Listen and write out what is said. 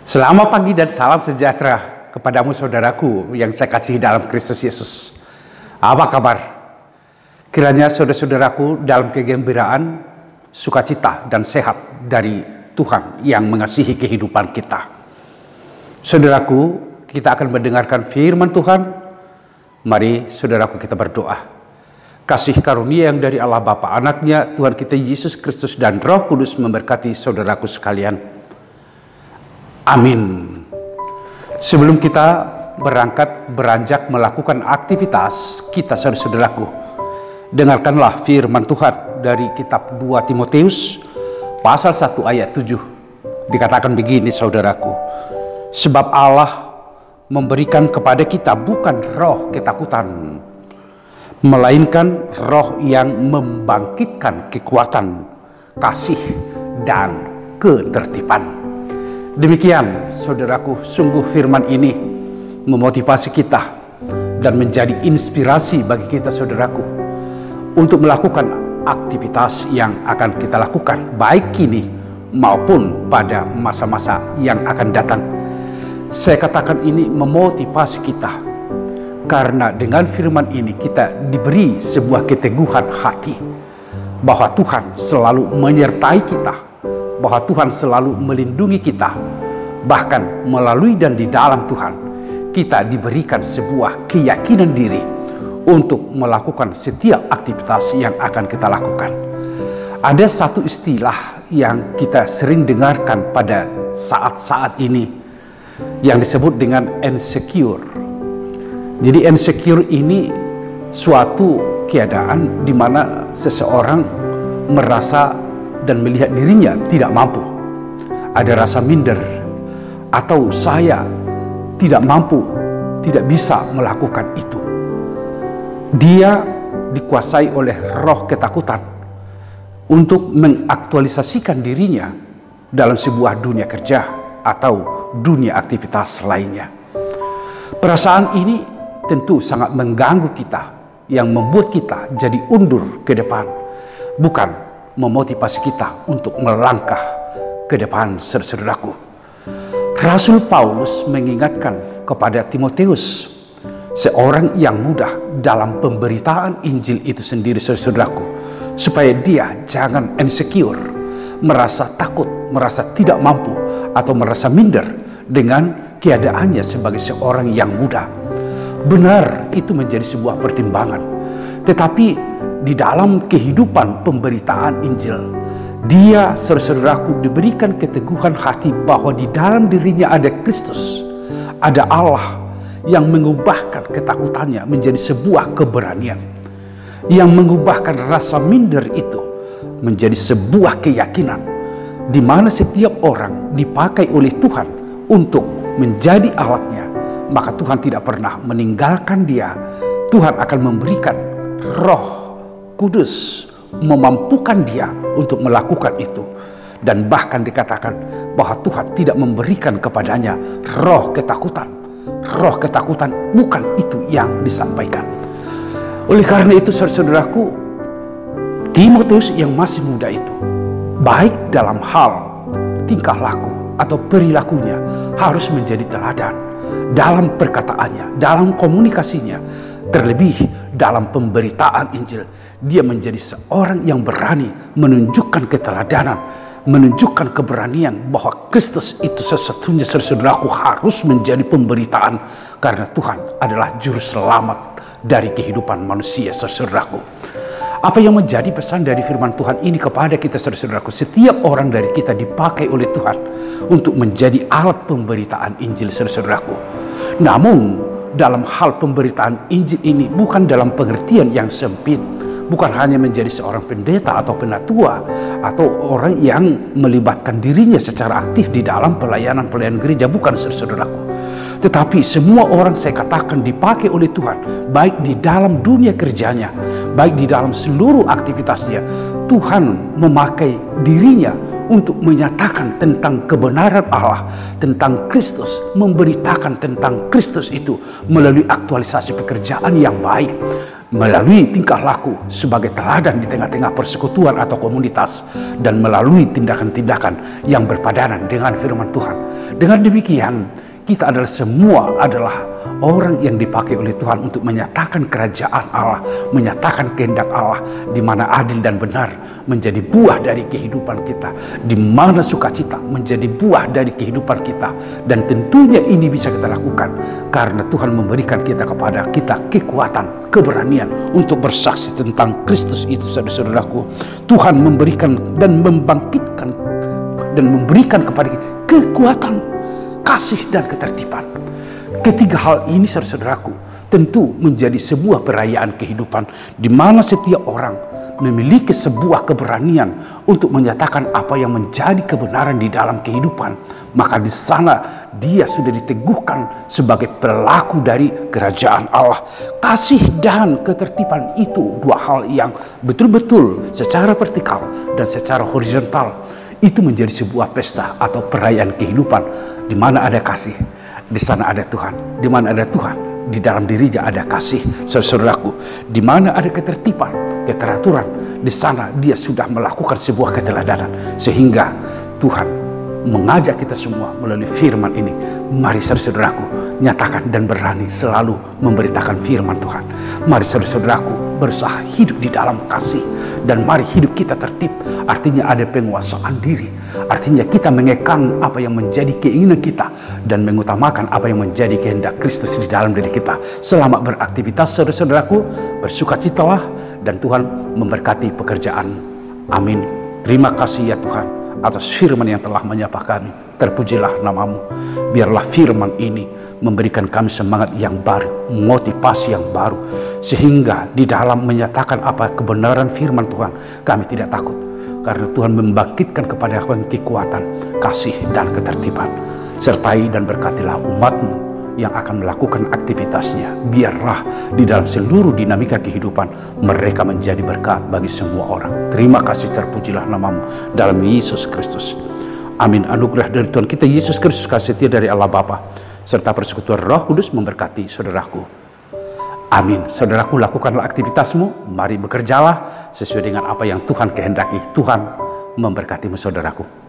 Selamat pagi dan salam sejahtera kepadamu saudaraku yang saya kasihi dalam Kristus Yesus. Apa kabar? Kiranya saudara-saudaraku dalam kegembiraan, sukacita dan sehat dari Tuhan yang mengasihi kehidupan kita. Saudaraku, kita akan mendengarkan firman Tuhan. Mari saudaraku kita berdoa. Kasih karunia yang dari Allah Bapa, Anaknya, Tuhan kita Yesus Kristus dan Roh Kudus memberkati saudaraku sekalian. Amin. Sebelum kita beranjak melakukan aktivitas kita saudaraku, dengarkanlah firman Tuhan dari kitab 2 Timotius pasal 1 ayat 7. Dikatakan begini saudaraku, sebab Allah memberikan kepada kita bukan roh ketakutan, melainkan roh yang membangkitkan kekuatan, kasih, dan ketertiban. Demikian saudaraku, sungguh firman ini memotivasi kita dan menjadi inspirasi bagi kita saudaraku untuk melakukan aktivitas yang akan kita lakukan baik kini maupun pada masa-masa yang akan datang. Saya katakan ini memotivasi kita karena dengan firman ini kita diberi sebuah keteguhan hati bahwa Tuhan selalu menyertai kita, bahwa Tuhan selalu melindungi kita. Bahkan melalui dan di dalam Tuhan kita diberikan sebuah keyakinan diri untuk melakukan setiap aktivitas yang akan kita lakukan. Ada satu istilah yang kita sering dengarkan pada saat-saat ini yang disebut dengan insecure. Jadi insecure ini suatu keadaan di mana seseorang merasa dan melihat dirinya tidak mampu. Ada rasa minder atau saya tidak mampu, tidak bisa melakukan itu. Dia dikuasai oleh roh ketakutan untuk mengaktualisasikan dirinya dalam sebuah dunia kerja atau dunia aktivitas lainnya. Perasaan ini tentu sangat mengganggu kita, yang membuat kita jadi undur ke depan, bukan memotivasi kita untuk melangkah ke depan saudaraku. Rasul Paulus mengingatkan kepada Timotius, seorang yang muda dalam pemberitaan Injil itu sendiri saudaraku, supaya dia jangan insecure, merasa takut, merasa tidak mampu, atau merasa minder dengan keadaannya sebagai seorang yang muda. Benar, itu menjadi sebuah pertimbangan. Tetapi di dalam kehidupan pemberitaan Injil, dia saudaraku diberikan keteguhan hati bahwa di dalam dirinya ada Kristus, ada Allah yang mengubahkan ketakutannya menjadi sebuah keberanian, yang mengubahkan rasa minder itu menjadi sebuah keyakinan, di mana setiap orang dipakai oleh Tuhan untuk menjadi alatnya, maka Tuhan tidak pernah meninggalkan dia. Tuhan akan memberikan Roh Kudus memampukan dia untuk melakukan itu. Dan bahkan dikatakan bahwa Tuhan tidak memberikan kepadanya roh ketakutan. Roh ketakutan bukan itu yang disampaikan. Oleh karena itu saudaraku, Timotius yang masih muda itu, baik dalam hal tingkah laku atau perilakunya, harus menjadi teladan dalam perkataannya, dalam komunikasinya, terlebih dalam pemberitaan Injil. Dia menjadi seorang yang berani menunjukkan keteladanan, menunjukkan keberanian bahwa Kristus itu sesungguhnya saudaraku harus menjadi pemberitaan, karena Tuhan adalah juru selamat dari kehidupan manusia saudaraku. Apa yang menjadi pesan dari firman Tuhan ini kepada kita saudaraku? Setiap orang dari kita dipakai oleh Tuhan untuk menjadi alat pemberitaan Injil saudaraku. Namun dalam hal pemberitaan Injil ini bukan dalam pengertian yang sempit, bukan hanya menjadi seorang pendeta atau penatua atau orang yang melibatkan dirinya secara aktif di dalam pelayanan gereja, bukan saudaraku. Tetapi semua orang saya katakan dipakai oleh Tuhan, baik di dalam dunia kerjanya, baik di dalam seluruh aktivitasnya. Tuhan memakai dirinya untuk menyatakan tentang kebenaran Allah, tentang Kristus, memberitakan tentang Kristus itu melalui aktualisasi pekerjaan yang baik. melalui tingkah laku sebagai teladan di tengah-tengah persekutuan atau komunitas, dan melalui tindakan-tindakan yang berpadanan dengan firman Tuhan. Dengan demikian, kita semua adalah orang yang dipakai oleh Tuhan untuk menyatakan kerajaan Allah, menyatakan kehendak Allah, di mana adil dan benar menjadi buah dari kehidupan kita, di mana sukacita menjadi buah dari kehidupan kita. Dan tentunya ini bisa kita lakukan karena Tuhan memberikan kepada kita kekuatan, keberanian untuk bersaksi tentang Kristus itu, saudara-saudaraku. Tuhan memberikan dan membangkitkan dan memberikan kepada kita kekuatan, kasih dan ketertiban. Ketiga hal ini, saudara-saudaraku, tentu menjadi sebuah perayaan kehidupan di mana setiap orang memiliki sebuah keberanian untuk menyatakan apa yang menjadi kebenaran di dalam kehidupan. Maka di sana dia sudah diteguhkan sebagai pelaku dari kerajaan Allah. Kasih dan ketertiban itu dua hal yang betul-betul secara vertikal dan secara horizontal itu menjadi sebuah pesta atau perayaan kehidupan. Di mana ada kasih, di sana ada Tuhan. Di mana ada Tuhan, di dalam dirinya ada kasih, saudaraku. Di mana ada ketertiban, keteraturan, di sana dia sudah melakukan sebuah keteladanan. Sehingga Tuhan mengajak kita semua melalui firman ini, mari saudaraku, nyatakan dan berani selalu memberitakan firman Tuhan. Mari saudaraku, berusaha hidup di dalam kasih, dan mari hidup kita tertib. Artinya ada penguasaan diri, artinya kita mengekang apa yang menjadi keinginan kita dan mengutamakan apa yang menjadi kehendak Kristus di dalam diri kita. Selamat beraktivitas, saudara-saudaraku, bersukacitalah, dan Tuhan memberkati pekerjaan. Amin. Terima kasih ya Tuhan atas firman yang telah menyapa kami. Terpujilah namamu. Biarlah firman ini memberikan kami semangat yang baru, motivasi yang baru, sehingga di dalam menyatakan apa kebenaran firman Tuhan, kami tidak takut, karena Tuhan membangkitkan kepada kami kekuatan, kasih dan ketertiban. Sertai dan berkatilah umat-Mu yang akan melakukan aktivitasnya. Biarlah di dalam seluruh dinamika kehidupan mereka menjadi berkat bagi semua orang. Terima kasih, terpujilah namamu dalam Yesus Kristus. Amin. Anugerah dari Tuhan kita Yesus Kristus, kasih setia dari Allah Bapa, serta persekutuan Roh Kudus memberkati saudaraku. Amin. Saudaraku, lakukanlah aktivitasmu. Mari bekerjalah sesuai dengan apa yang Tuhan kehendaki. Tuhan memberkatimu, saudaraku.